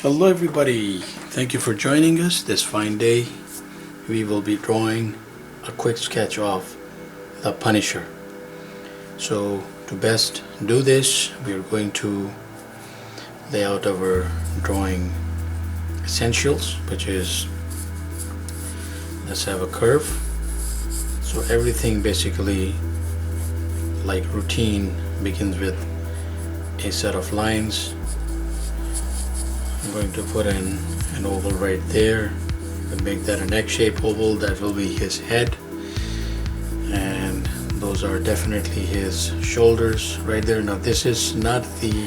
Hello everybody, thank you for joining us this fine day. We will be drawing a quick sketch of the Punisher. So to best do this, we are going to lay out our drawing essentials, which is, let's have a curve. So everything basically like routine begins with a set of lines. I'm going to put in an oval right there and make that an egg-shaped oval. That will be his head, and those are definitely his shoulders right there. Now this is not the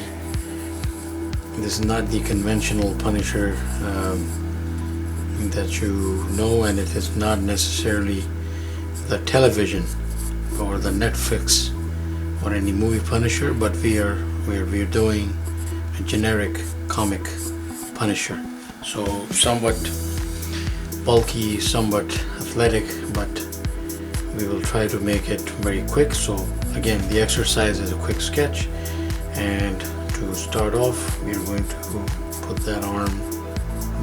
conventional Punisher that you know, and it is not necessarily the television or the Netflix or any movie Punisher, but we are doing a generic comic Punisher. So somewhat bulky, somewhat athletic, but we will try to make it very quick. So again, the exercise is a quick sketch, and to start off we are going to put that arm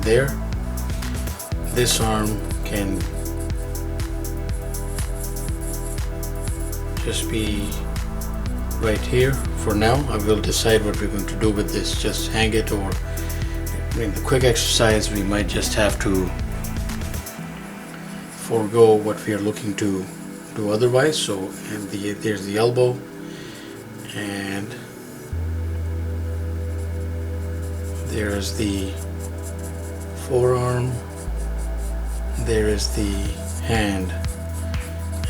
there. This arm can just be right here for now. I will decide what we're going to do with this, just hang it, or in the quick exercise we might just have to forego what we are looking to do otherwise. So, and there's the elbow, and there's the forearm, there is the hand,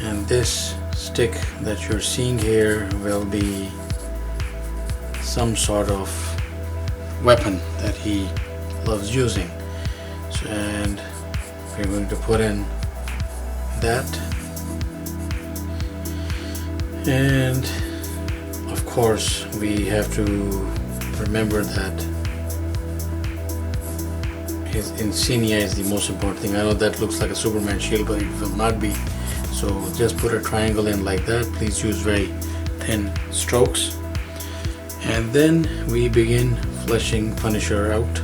and this stick that you're seeing here will be some sort of weapon that he loves using. So, and we're going to put in that, and of course we have to remember that his insignia is the most important thing. I know that looks like a Superman shield, but it will not be. So just put a triangle in like that. Please use very thin strokes, and then we begin fleshing Punisher out.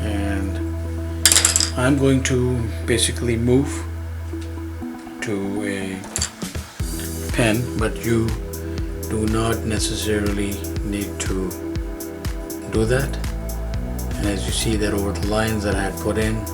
And I'm going to basically move to a pen, but you do not necessarily need to do that. And as you see that over the lines that I had put in,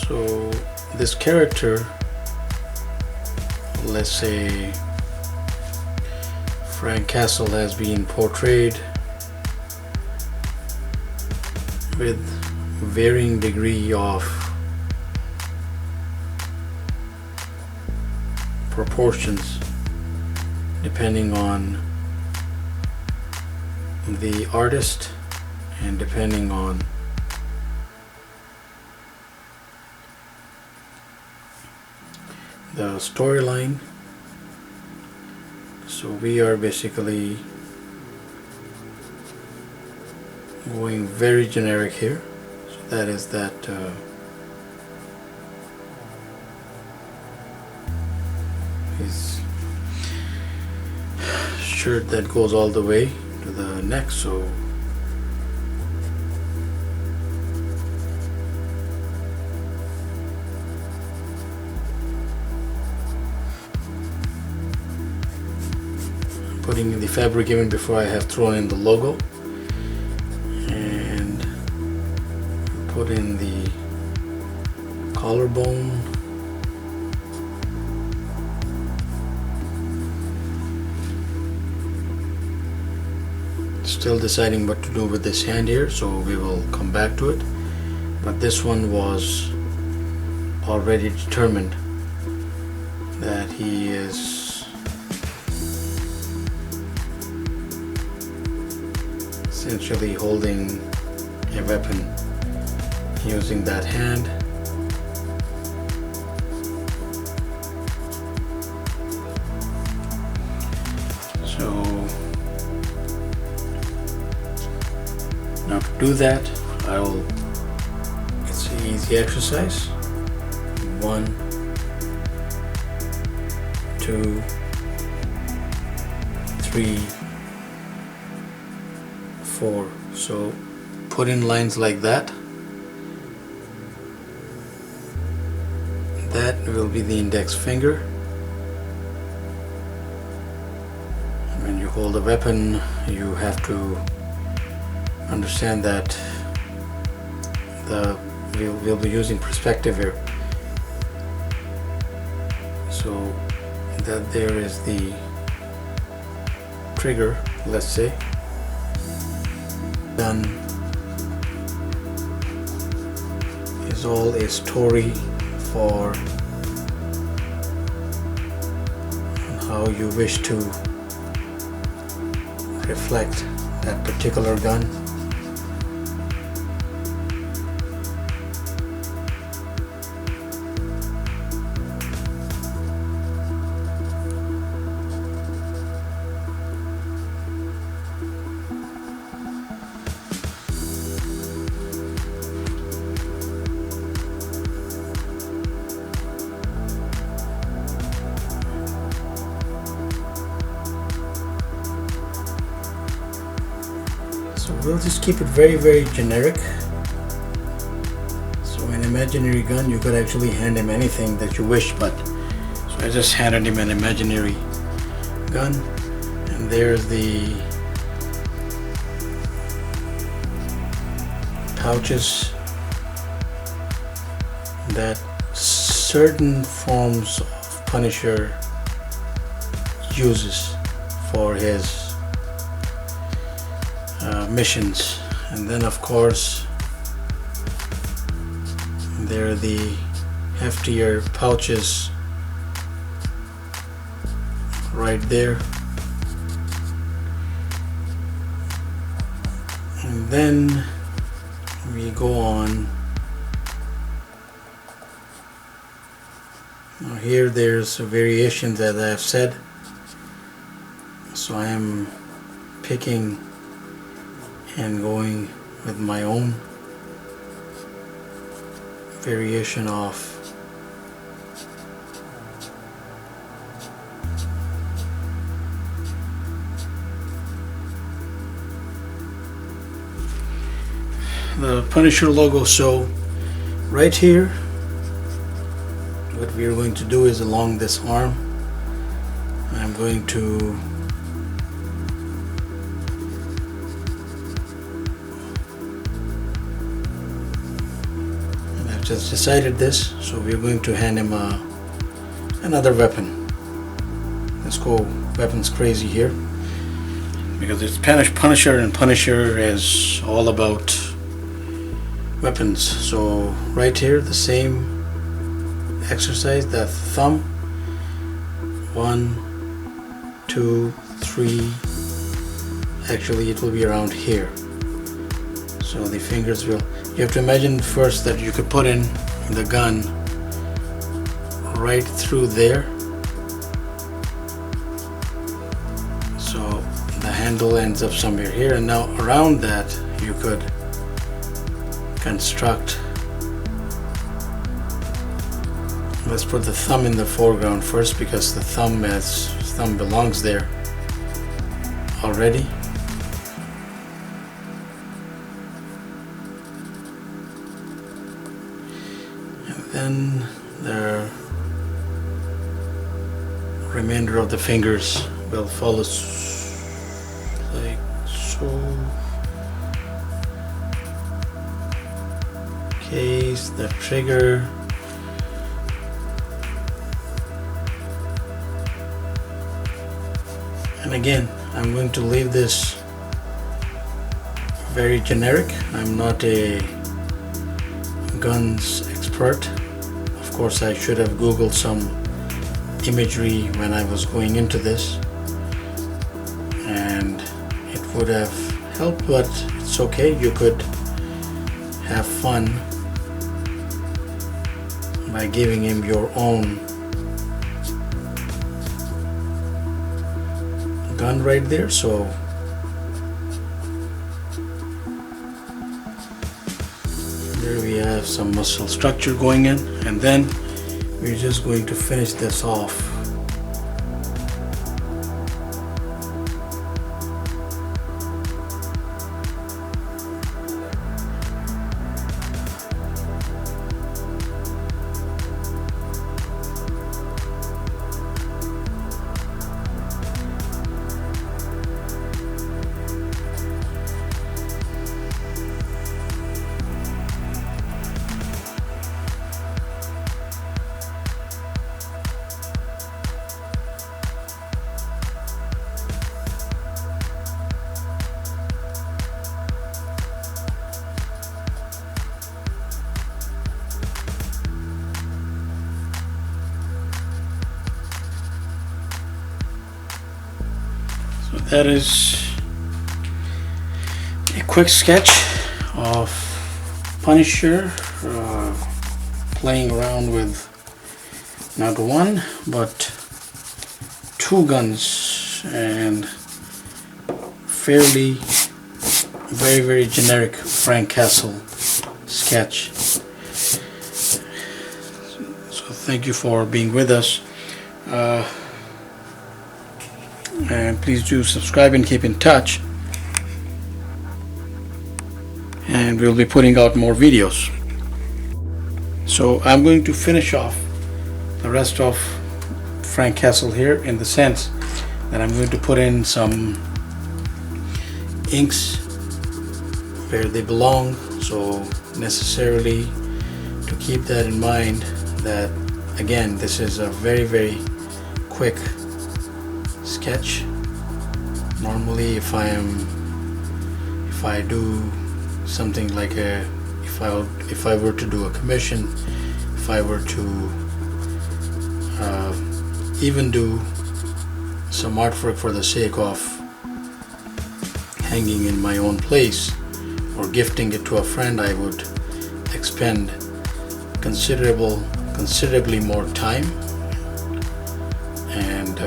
so this character, let's say Frank Castle, has been portrayed with varying degree of proportions depending on the artist and depending on the storyline. So we are basically going very generic here. So that is that his shirt that goes all the way to the neck. So putting in the fabric even before I have thrown in the logo, and put in the collarbone, still deciding what to do with this hand here, so we will come back to it. But this one was already determined that he is essentially holding a weapon using that hand. do that, it's an easy exercise. 1, 2, 3, 4. So put in lines like that. That will be the index finger. When you hold a weapon, you have to understand that we'll be using perspective here. So that there is the trigger, let's say. Gun is all a story for how you wish to reflect that particular gun. So we'll just keep it very generic. So an imaginary gun, you could actually hand him anything that you wish, but so I just handed him an imaginary gun, and there's the pouches that certain forms of Punisher uses for his missions. And then of course there are the heftier pouches right there, and then we go on. Now here there's a variation that I've said, so I am picking and going with my own variation of the Punisher logo. So right here, what we are going to do is along this arm, I'm going to just decided this, so we're going to hand him another weapon. Let's go weapons crazy here, because it's Punisher, and Punisher is all about weapons. So right here, the same exercise, the thumb. 1, 2, 3. Actually, it will be around here. So the fingers will. You have to imagine first that you could put in the gun right through there. So the handle ends up somewhere here, and now around that you could construct. Let's put the thumb in the foreground first, because the thumb belongs there already. Then the remainder of the fingers will follow like so. Okay, the trigger. And again, I'm going to leave this very generic. I'm not a guns expert. Of course, I should have Googled some imagery when I was going into this, and it would have helped, but it's okay. You could have fun by giving him your own gun right there. So Here we have some muscle structure going in, and then we're just going to finish this off. So that is a quick sketch of Punisher playing around with not one but two guns, and fairly very generic Frank Castle sketch. So thank you for being with us, and please do subscribe and keep in touch, and we'll be putting out more videos. So I'm going to finish off the rest of Frank Castle here, in the sense that I'm going to put in some inks where they belong. So necessarily to keep that in mind, that again, this is a very quick sketch. Normally if I do something like if I were to do a commission, if I were to even do some artwork for the sake of hanging in my own place or gifting it to a friend, I would expend considerably more time, and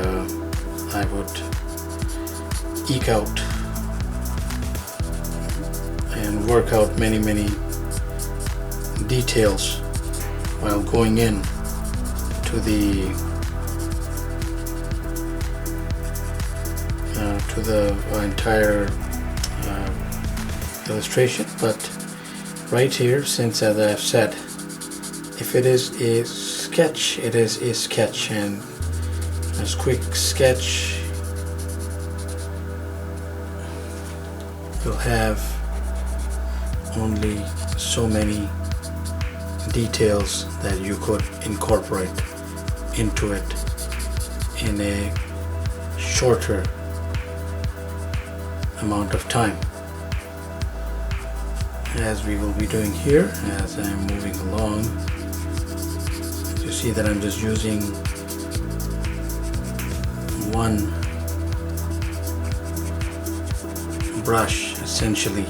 I would eke out and work out many details while going in to the entire illustration. But right here, since, as I've said, if it is a sketch, it is a sketch, and this quick sketch will have only so many details that you could incorporate into it in a shorter amount of time, as we will be doing here. As I'm moving along, you see that I'm just using one brush essentially